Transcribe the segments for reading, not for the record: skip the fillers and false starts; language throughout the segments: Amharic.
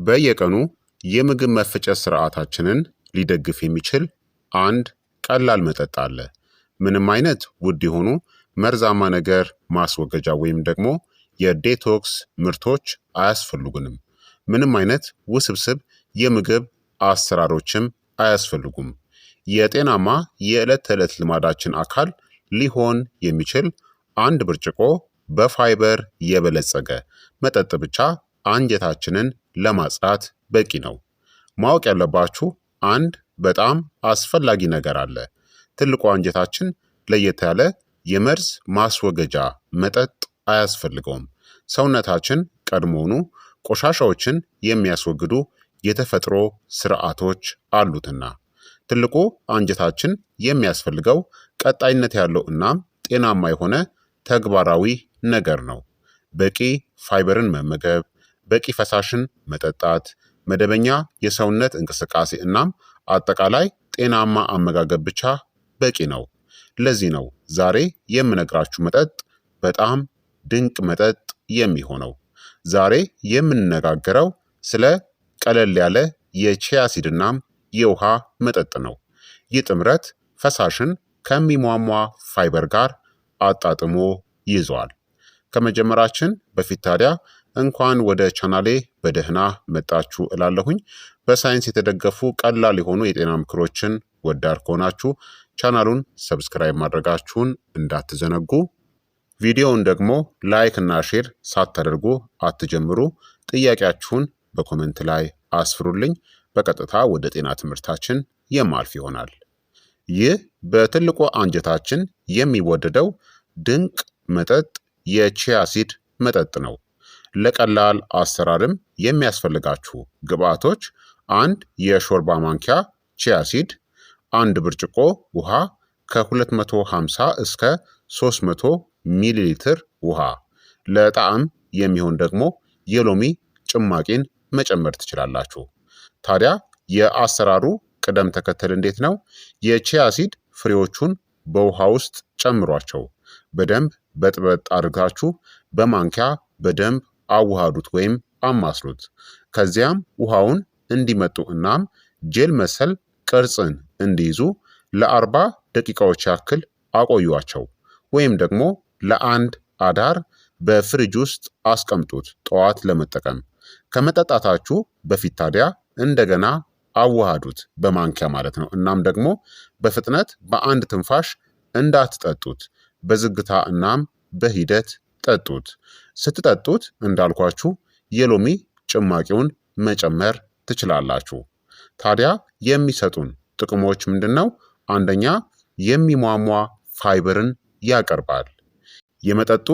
በየቀኑ የምግብ መፈጨት ስርዓታችንን ሊደግፍ የሚችል አንድ ቀላል መጠጥ አለ። ምንም አይነት ውድ የሆኑ መርዛማ ነገር ማስወገጃ ወይም ደግሞ የዴቶክስ ምርቶች አያስፈልጉንም። ምንም አይነት ውስብስብ የምግብ አሰራሮችም አያስፈልጉም። የጤናማ የዕለት ተዕለት ልማዳችን አካል ሊሆን የሚችል አንድ ብርጭቆ በፋይበር የበለጸገ መጠጥ ብቻ አንጀታችንን ለማጽዳት በቂ ነው። ማወቅ ያለባችሁ አንድ በጣም አስፈላጊ ነገር አለ። ትልቁ አንጀታችን ለየት ያለ የመርዝ ማስወገጃ መጠጥ አያስፈልገውም። ሰውነታችን ቀድሞውኑ ቆሻሻዎችን የሚያስወግዱ የተፈጥሮ ስርዓቶች አሉትና። ትልቁ አንጀታችን የሚያስፈልገው ቀጣይነት ያለው እናም ጤናማ የሆነ ተግባራዊ ነገር ነው። በቂ ፋይበርን መመገብ፣ በቂ ፈሳሽን መጠጣት፣ መደበኛ የሰውነት እንቅስቃሴ እናም አጠቃላይ ጤናማ አመጋገብ ብቻ በቂ ነው። ለዚህ ነው ዛሬ የምነግራችሁ መጠጥ በጣም ድንቅ መጠጥ የሚሆነው። ዛሬ የምንነጋገረው ስለ ቀለል ያለ የቺያ ሲድ እናም የውሃ መጠጥ ነው። ይህ ጥምረት ፈሳሽን ከሚሟሟ ፋይበር ጋር አጣጥሞ ይዟል። ከመጀመራችን በፊት ታዲያ እንኳን ወደ ቻናሌ በደህና መጣችሁ እላለሁኝ። በሳይንስ የተደገፉ ቀላል የሆኑ የጤና ምክሮችን ወዳድ ከሆናችሁ ቻናሉን ሰብስክራይብ ማድረጋችሁን እንዳትዘነጉ። ቪዲዮውን ደግሞ ላይክ እና ሼር ሳታደርጉ አትጀምሩ። ጥያቄያችሁን በኮመንት ላይ አስፍሩልኝ። በቀጥታ ወደ ጤና ትምህርታችን የማልፍ ይሆናል። ይህ በትልቁ አንጀታችን የሚወደደው ድንቅ መጠጥ የቺያ ሲድ መጠጥ ነው። ለቀላል አሰራርም የሚያስፈልጋችሁ ግብአቶች አንድ የሾርባ ማንኪያ ቺያ ሲድ፣ አንድ ብርጭቆ ውሃ ከ250 እስከ 300 ሚሊ ሊትር ውሃ፣ ለጣዕም የሚሆን ደግሞ የሎሚ ጭማቂን መጨመር ትችላላችሁ። ታዲያ የአሰራሩ ቅደም ተከተል እንዴት ነው? የቺያ ሲድ ፍሬዎቹን በውሃ ውስጥ ጨምሯቸው። በደንብ በጥበጥ አድርጋችሁ በማንኪያ በደንብ አዋሃዱት ወይም አማስሉት። ከዚያም ውሃውን እንዲመጡ እናም ጄል መሰል ቅርጽን እንዲይዙ ለ40 ደቂቃዎች ያክል አቆዩዋቸው። ወይም ደግሞ ለአንድ አዳር በፍሪጅ ውስጥ አስቀምጡት ጠዋት ለመጠቀም። ከመጠጣታችሁ በፊት ታዲያ እንደገና አዋሃዱት በማንኪያ ማለት ነው። እናም ደግሞ በፍጥነት በአንድ ትንፋሽ እንዳትጠጡት፣ በዝግታ እናም በሂደት ጠጡት። ስትጠጡት እንዳልኳችሁ የሎሚ ጭማቂውን መጨመር ትችላላችሁ። ታዲያ የሚሰጡን ጥቅሞች ምንድን ነው? አንደኛ የሚሟሟ ፋይበርን ያቀርባል። የመጠጡ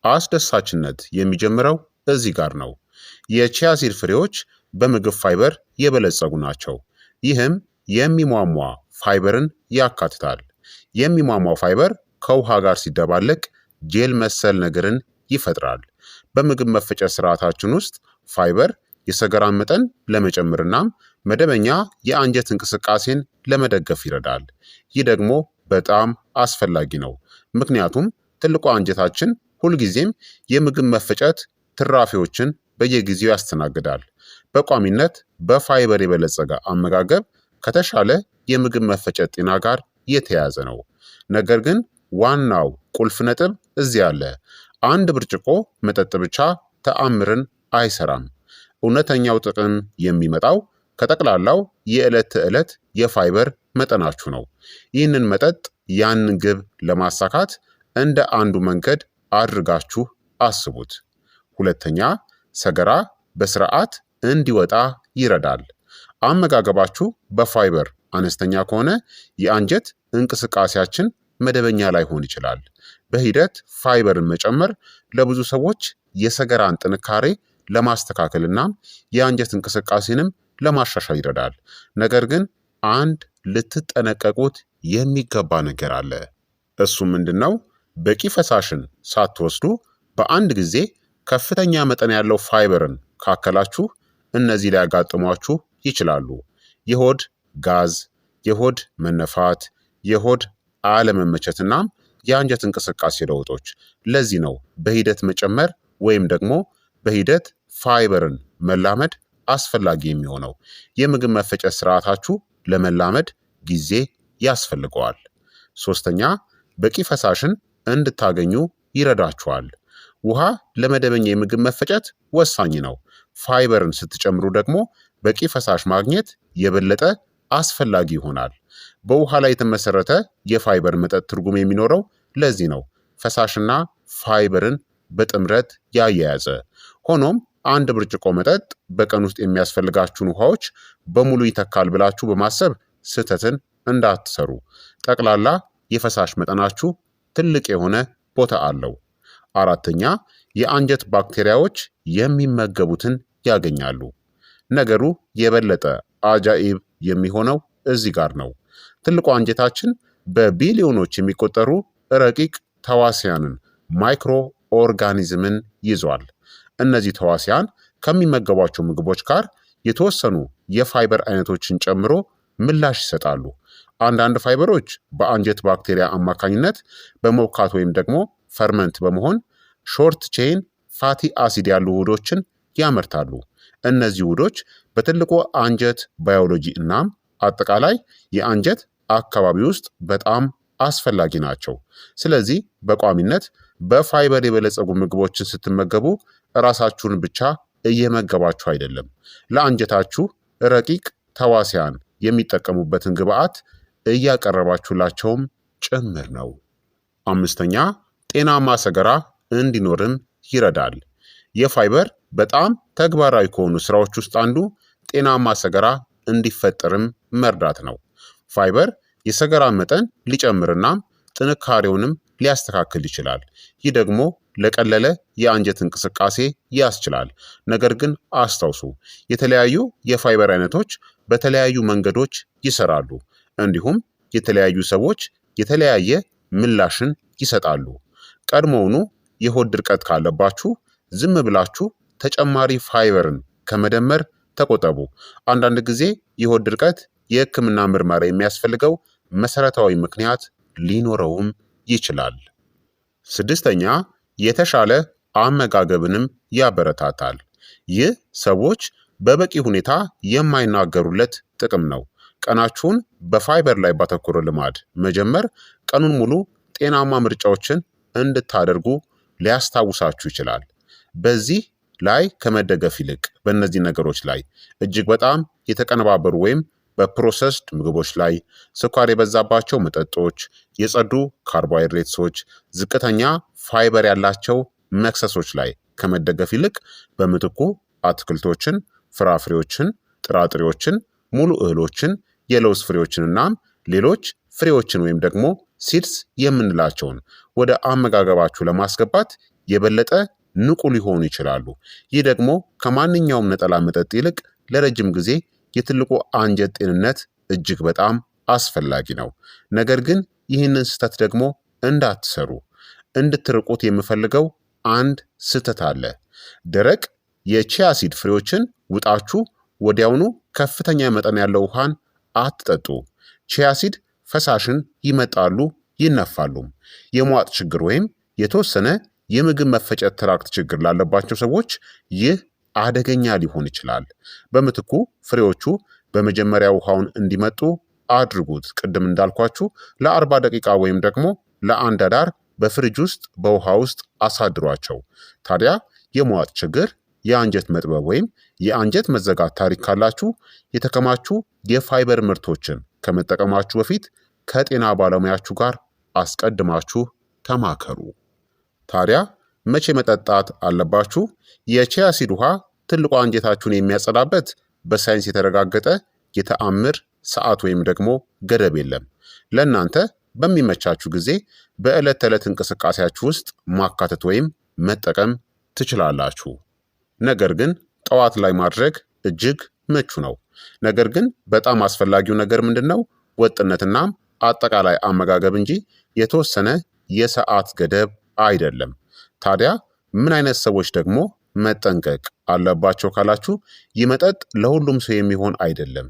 አስደሳችነት የሚጀምረው እዚህ ጋር ነው። የቺያ ሲድ ፍሬዎች በምግብ ፋይበር የበለጸጉ ናቸው። ይህም የሚሟሟ ፋይበርን ያካትታል። የሚሟሟው ፋይበር ከውሃ ጋር ሲደባለቅ ጄል መሰል ነገርን ይፈጥራል። በምግብ መፈጨት ስርዓታችን ውስጥ ፋይበር የሰገራን መጠን ለመጨመርናም መደበኛ የአንጀት እንቅስቃሴን ለመደገፍ ይረዳል። ይህ ደግሞ በጣም አስፈላጊ ነው። ምክንያቱም ትልቁ አንጀታችን ሁልጊዜም የምግብ መፈጨት ትራፊዎችን በየጊዜው ያስተናግዳል። በቋሚነት በፋይበር የበለጸገ አመጋገብ ከተሻለ የምግብ መፈጨት ጤና ጋር የተያያዘ ነው። ነገር ግን ዋናው ቁልፍ ነጥብ እዚህ አለ። አንድ ብርጭቆ መጠጥ ብቻ ተአምርን አይሰራም። እውነተኛው ጥቅም የሚመጣው ከጠቅላላው የዕለት ተዕለት የፋይበር መጠናችሁ ነው። ይህንን መጠጥ ያንን ግብ ለማሳካት እንደ አንዱ መንገድ አድርጋችሁ አስቡት። ሁለተኛ፣ ሰገራ በስርዓት እንዲወጣ ይረዳል። አመጋገባችሁ በፋይበር አነስተኛ ከሆነ የአንጀት እንቅስቃሴያችን መደበኛ ላይሆን ይችላል። በሂደት ፋይበርን መጨመር ለብዙ ሰዎች የሰገራን ጥንካሬ ለማስተካከልና የአንጀት እንቅስቃሴንም ለማሻሻል ይረዳል። ነገር ግን አንድ ልትጠነቀቁት የሚገባ ነገር አለ። እሱ ምንድን ነው? በቂ ፈሳሽን ሳትወስዱ በአንድ ጊዜ ከፍተኛ መጠን ያለው ፋይበርን ካከላችሁ እነዚህ ሊያጋጥሟችሁ ይችላሉ። የሆድ ጋዝ፣ የሆድ መነፋት፣ የሆድ አለመመቸትናም የአንጀት እንቅስቃሴ ለውጦች። ለዚህ ነው በሂደት መጨመር ወይም ደግሞ በሂደት ፋይበርን መላመድ አስፈላጊ የሚሆነው። የምግብ መፈጨት ስርዓታችሁ ለመላመድ ጊዜ ያስፈልገዋል። ሶስተኛ፣ በቂ ፈሳሽን እንድታገኙ ይረዳችኋል። ውሃ ለመደበኛ የምግብ መፈጨት ወሳኝ ነው። ፋይበርን ስትጨምሩ ደግሞ በቂ ፈሳሽ ማግኘት የበለጠ አስፈላጊ ይሆናል። በውሃ ላይ የተመሰረተ የፋይበር መጠጥ ትርጉም የሚኖረው ለዚህ ነው፣ ፈሳሽና ፋይበርን በጥምረት ያያያዘ። ሆኖም አንድ ብርጭቆ መጠጥ በቀን ውስጥ የሚያስፈልጋችሁን ውሃዎች በሙሉ ይተካል ብላችሁ በማሰብ ስህተትን እንዳትሰሩ። ጠቅላላ የፈሳሽ መጠናችሁ ትልቅ የሆነ ቦታ አለው። አራተኛ፣ የአንጀት ባክቴሪያዎች የሚመገቡትን ያገኛሉ። ነገሩ የበለጠ አጃኢብ የሚሆነው እዚህ ጋር ነው። ትልቁ አንጀታችን በቢሊዮኖች የሚቆጠሩ ረቂቅ ተዋሲያንን ማይክሮ ኦርጋኒዝምን ይዟል። እነዚህ ተዋሲያን ከሚመገቧቸው ምግቦች ጋር የተወሰኑ የፋይበር አይነቶችን ጨምሮ ምላሽ ይሰጣሉ። አንዳንድ ፋይበሮች በአንጀት ባክቴሪያ አማካኝነት በመውካት ወይም ደግሞ ፈርመንት በመሆን ሾርት ቼይን ፋቲ አሲድ ያሉ ውህዶችን ያመርታሉ። እነዚህ ውህዶች በትልቁ አንጀት ባዮሎጂ እናም አጠቃላይ የአንጀት አካባቢ ውስጥ በጣም አስፈላጊ ናቸው። ስለዚህ በቋሚነት በፋይበር የበለጸጉ ምግቦችን ስትመገቡ ራሳችሁን ብቻ እየመገባችሁ አይደለም፣ ለአንጀታችሁ ረቂቅ ተዋሲያን የሚጠቀሙበትን ግብዓት እያቀረባችሁላቸውም ጭምር ነው። አምስተኛ፣ ጤናማ ሰገራ እንዲኖርም ይረዳል። የፋይበር በጣም ተግባራዊ ከሆኑ ስራዎች ውስጥ አንዱ ጤናማ ሰገራ እንዲፈጠርም መርዳት ነው። ፋይበር የሰገራ መጠን ሊጨምርና ጥንካሬውንም ሊያስተካክል ይችላል። ይህ ደግሞ ለቀለለ የአንጀት እንቅስቃሴ ያስችላል። ነገር ግን አስታውሱ፣ የተለያዩ የፋይበር አይነቶች በተለያዩ መንገዶች ይሰራሉ። እንዲሁም የተለያዩ ሰዎች የተለያየ ምላሽን ይሰጣሉ። ቀድሞውኑ የሆድ ድርቀት ካለባችሁ ዝም ብላችሁ ተጨማሪ ፋይበርን ከመደመር ተቆጠቡ። አንዳንድ ጊዜ የሆድ ድርቀት የሕክምና ምርመራ የሚያስፈልገው መሰረታዊ ምክንያት ሊኖረውም ይችላል። ስድስተኛ፣ የተሻለ አመጋገብንም ያበረታታል። ይህ ሰዎች በበቂ ሁኔታ የማይናገሩለት ጥቅም ነው። ቀናችሁን በፋይበር ላይ ባተኮረ ልማድ መጀመር ቀኑን ሙሉ ጤናማ ምርጫዎችን እንድታደርጉ ሊያስታውሳችሁ ይችላል። በዚህ ላይ ከመደገፍ ይልቅ በእነዚህ ነገሮች ላይ እጅግ በጣም የተቀነባበሩ ወይም በፕሮሰስድ ምግቦች ላይ፣ ስኳር የበዛባቸው መጠጦች፣ የጸዱ ካርቦሃይድሬትሶች፣ ዝቅተኛ ፋይበር ያላቸው መክሰሶች ላይ ከመደገፍ ይልቅ በምትኩ አትክልቶችን፣ ፍራፍሬዎችን፣ ጥራጥሬዎችን፣ ሙሉ እህሎችን፣ የለውዝ ፍሬዎችን እናም ሌሎች ፍሬዎችን ወይም ደግሞ ሲድስ የምንላቸውን ወደ አመጋገባችሁ ለማስገባት የበለጠ ንቁ ሊሆኑ ይችላሉ። ይህ ደግሞ ከማንኛውም ነጠላ መጠጥ ይልቅ ለረጅም ጊዜ የትልቁ አንጀት ጤንነት እጅግ በጣም አስፈላጊ ነው። ነገር ግን ይህንን ስህተት ደግሞ እንዳትሰሩ። እንድትርቁት የምፈልገው አንድ ስህተት አለ። ደረቅ የቺያ ሲድ ፍሬዎችን ውጣችሁ ወዲያውኑ ከፍተኛ መጠን ያለው ውሃን አትጠጡ። ቺያ ሲድ ፈሳሽን ይመጣሉ፣ ይነፋሉም። የመዋጥ ችግር ወይም የተወሰነ የምግብ መፈጨት ትራክት ችግር ላለባቸው ሰዎች ይህ አደገኛ ሊሆን ይችላል። በምትኩ ፍሬዎቹ በመጀመሪያ ውሃውን እንዲመጡ አድርጉት። ቅድም እንዳልኳችሁ ለ40 ደቂቃ ወይም ደግሞ ለአንድ አዳር በፍሪጅ ውስጥ በውሃ ውስጥ አሳድሯቸው። ታዲያ የመዋጥ ችግር፣ የአንጀት መጥበብ ወይም የአንጀት መዘጋት ታሪክ ካላችሁ የተከማቹ የፋይበር ምርቶችን ከመጠቀማችሁ በፊት ከጤና ባለሙያችሁ ጋር አስቀድማችሁ ተማከሩ። ታዲያ መቼ መጠጣት አለባችሁ? የቺያ ሲድ ውሃ ትልቁ አንጀታችሁን የሚያጸዳበት በሳይንስ የተረጋገጠ የተአምር ሰዓት ወይም ደግሞ ገደብ የለም። ለእናንተ በሚመቻችሁ ጊዜ በዕለት ተዕለት እንቅስቃሴያችሁ ውስጥ ማካተት ወይም መጠቀም ትችላላችሁ። ነገር ግን ጠዋት ላይ ማድረግ እጅግ ምቹ ነው። ነገር ግን በጣም አስፈላጊው ነገር ምንድን ነው? ወጥነትና አጠቃላይ አመጋገብ እንጂ የተወሰነ የሰዓት ገደብ አይደለም። ታዲያ ምን አይነት ሰዎች ደግሞ መጠንቀቅ አለባቸው ካላችሁ፣ ይህ መጠጥ ለሁሉም ሰው የሚሆን አይደለም።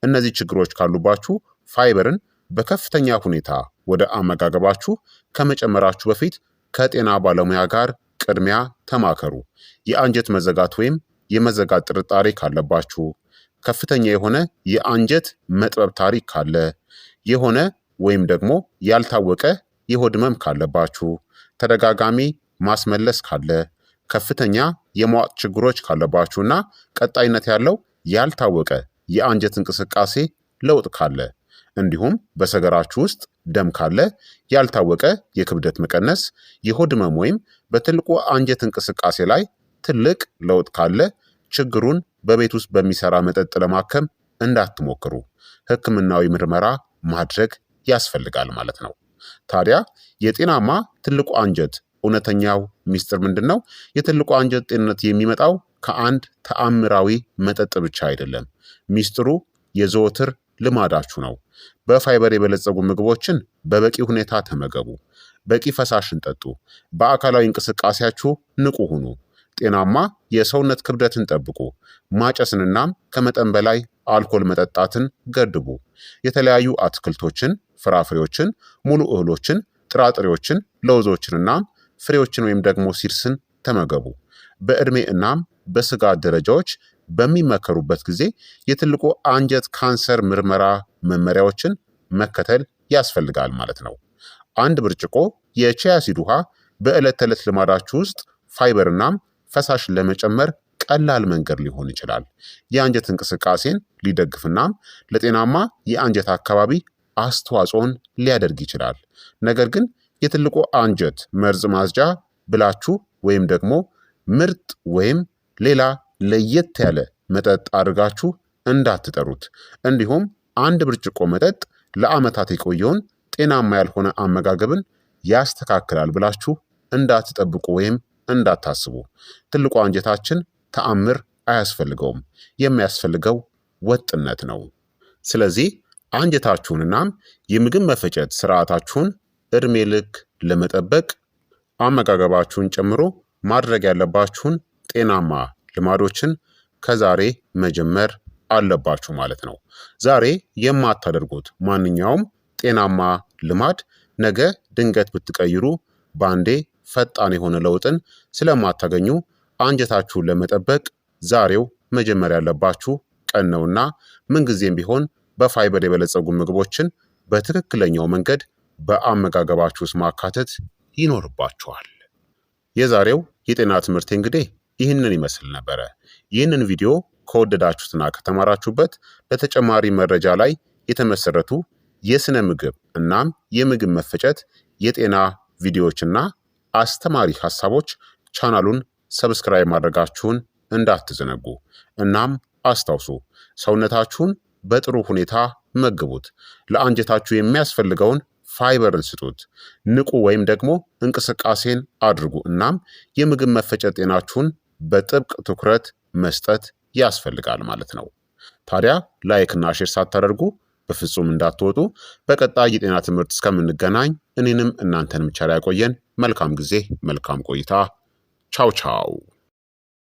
እነዚህ ችግሮች ካሉባችሁ ፋይበርን በከፍተኛ ሁኔታ ወደ አመጋገባችሁ ከመጨመራችሁ በፊት ከጤና ባለሙያ ጋር ቅድሚያ ተማከሩ። የአንጀት መዘጋት ወይም የመዘጋት ጥርጣሬ ካለባችሁ፣ ከፍተኛ የሆነ የአንጀት መጥበብ ታሪክ ካለ፣ የሆነ ወይም ደግሞ ያልታወቀ የሆድ ህመም ካለባችሁ፣ ተደጋጋሚ ማስመለስ ካለ፣ ከፍተኛ የመዋጥ ችግሮች ካለባችሁ እና ቀጣይነት ያለው ያልታወቀ የአንጀት እንቅስቃሴ ለውጥ ካለ፣ እንዲሁም በሰገራችሁ ውስጥ ደም ካለ፣ ያልታወቀ የክብደት መቀነስ፣ የሆድ ህመም ወይም በትልቁ አንጀት እንቅስቃሴ ላይ ትልቅ ለውጥ ካለ ችግሩን በቤት ውስጥ በሚሰራ መጠጥ ለማከም እንዳትሞክሩ፣ ህክምናዊ ምርመራ ማድረግ ያስፈልጋል ማለት ነው። ታዲያ የጤናማ ትልቁ አንጀት እውነተኛው ሚስጥር ምንድን ነው? የትልቁ አንጀት ጤንነት የሚመጣው ከአንድ ተአምራዊ መጠጥ ብቻ አይደለም። ሚስጥሩ የዘወትር ልማዳችሁ ነው። በፋይበር የበለጸጉ ምግቦችን በበቂ ሁኔታ ተመገቡ። በቂ ፈሳሽን ጠጡ። በአካላዊ እንቅስቃሴያችሁ ንቁ ሁኑ። ጤናማ የሰውነት ክብደትን ጠብቁ። ማጨስንናም ከመጠን በላይ አልኮል መጠጣትን ገድቡ። የተለያዩ አትክልቶችን፣ ፍራፍሬዎችን፣ ሙሉ እህሎችን፣ ጥራጥሬዎችን፣ ለውዞችንና ፍሬዎችን ወይም ደግሞ ሲርስን ተመገቡ። በዕድሜ እናም በስጋት ደረጃዎች በሚመከሩበት ጊዜ የትልቁ አንጀት ካንሰር ምርመራ መመሪያዎችን መከተል ያስፈልጋል ማለት ነው። አንድ ብርጭቆ የቺያ ሲድ ውሃ በዕለት ተዕለት ልማዳችሁ ውስጥ ፋይበር እናም ፈሳሽን ለመጨመር ቀላል መንገድ ሊሆን ይችላል። የአንጀት እንቅስቃሴን ሊደግፍናም ለጤናማ የአንጀት አካባቢ አስተዋጽኦን ሊያደርግ ይችላል። ነገር ግን የትልቁ አንጀት መርዝ ማጽጃ ብላችሁ ወይም ደግሞ ምርጥ ወይም ሌላ ለየት ያለ መጠጥ አድርጋችሁ እንዳትጠሩት። እንዲሁም አንድ ብርጭቆ መጠጥ ለዓመታት የቆየውን ጤናማ ያልሆነ አመጋገብን ያስተካክላል ብላችሁ እንዳትጠብቁ ወይም እንዳታስቡ። ትልቁ አንጀታችን ተአምር አያስፈልገውም። የሚያስፈልገው ወጥነት ነው። ስለዚህ አንጀታችሁንናም የምግብ መፈጨት ስርዓታችሁን እድሜ ልክ ለመጠበቅ አመጋገባችሁን ጨምሮ ማድረግ ያለባችሁን ጤናማ ልማዶችን ከዛሬ መጀመር አለባችሁ ማለት ነው። ዛሬ የማታደርጉት ማንኛውም ጤናማ ልማድ ነገ ድንገት ብትቀይሩ በአንዴ ፈጣን የሆነ ለውጥን ስለማታገኙ አንጀታችሁን ለመጠበቅ ዛሬው መጀመር ያለባችሁ ቀን ነውና ምንጊዜም ቢሆን በፋይበር የበለጸጉ ምግቦችን በትክክለኛው መንገድ በአመጋገባችሁ ውስጥ ማካተት ይኖርባችኋል። የዛሬው የጤና ትምህርት እንግዲህ ይህንን ይመስል ነበረ። ይህንን ቪዲዮ ከወደዳችሁትና ከተማራችሁበት ለተጨማሪ መረጃ ላይ የተመሰረቱ የስነ ምግብ እናም የምግብ መፈጨት የጤና ቪዲዮዎችና አስተማሪ ሀሳቦች ቻናሉን ሰብስክራይብ ማድረጋችሁን እንዳትዘነጉ። እናም አስታውሱ፣ ሰውነታችሁን በጥሩ ሁኔታ መግቡት። ለአንጀታችሁ የሚያስፈልገውን ፋይበርን ስጡት። ንቁ ወይም ደግሞ እንቅስቃሴን አድርጉ። እናም የምግብ መፈጨት ጤናችሁን በጥብቅ ትኩረት መስጠት ያስፈልጋል ማለት ነው። ታዲያ ላይክና ሼር ሳታደርጉ በፍጹም እንዳትወጡ። በቀጣይ የጤና ትምህርት እስከምንገናኝ እኔንም እናንተንም ቸር ያቆየን። መልካም ጊዜ፣ መልካም ቆይታ። ቻው ቻው።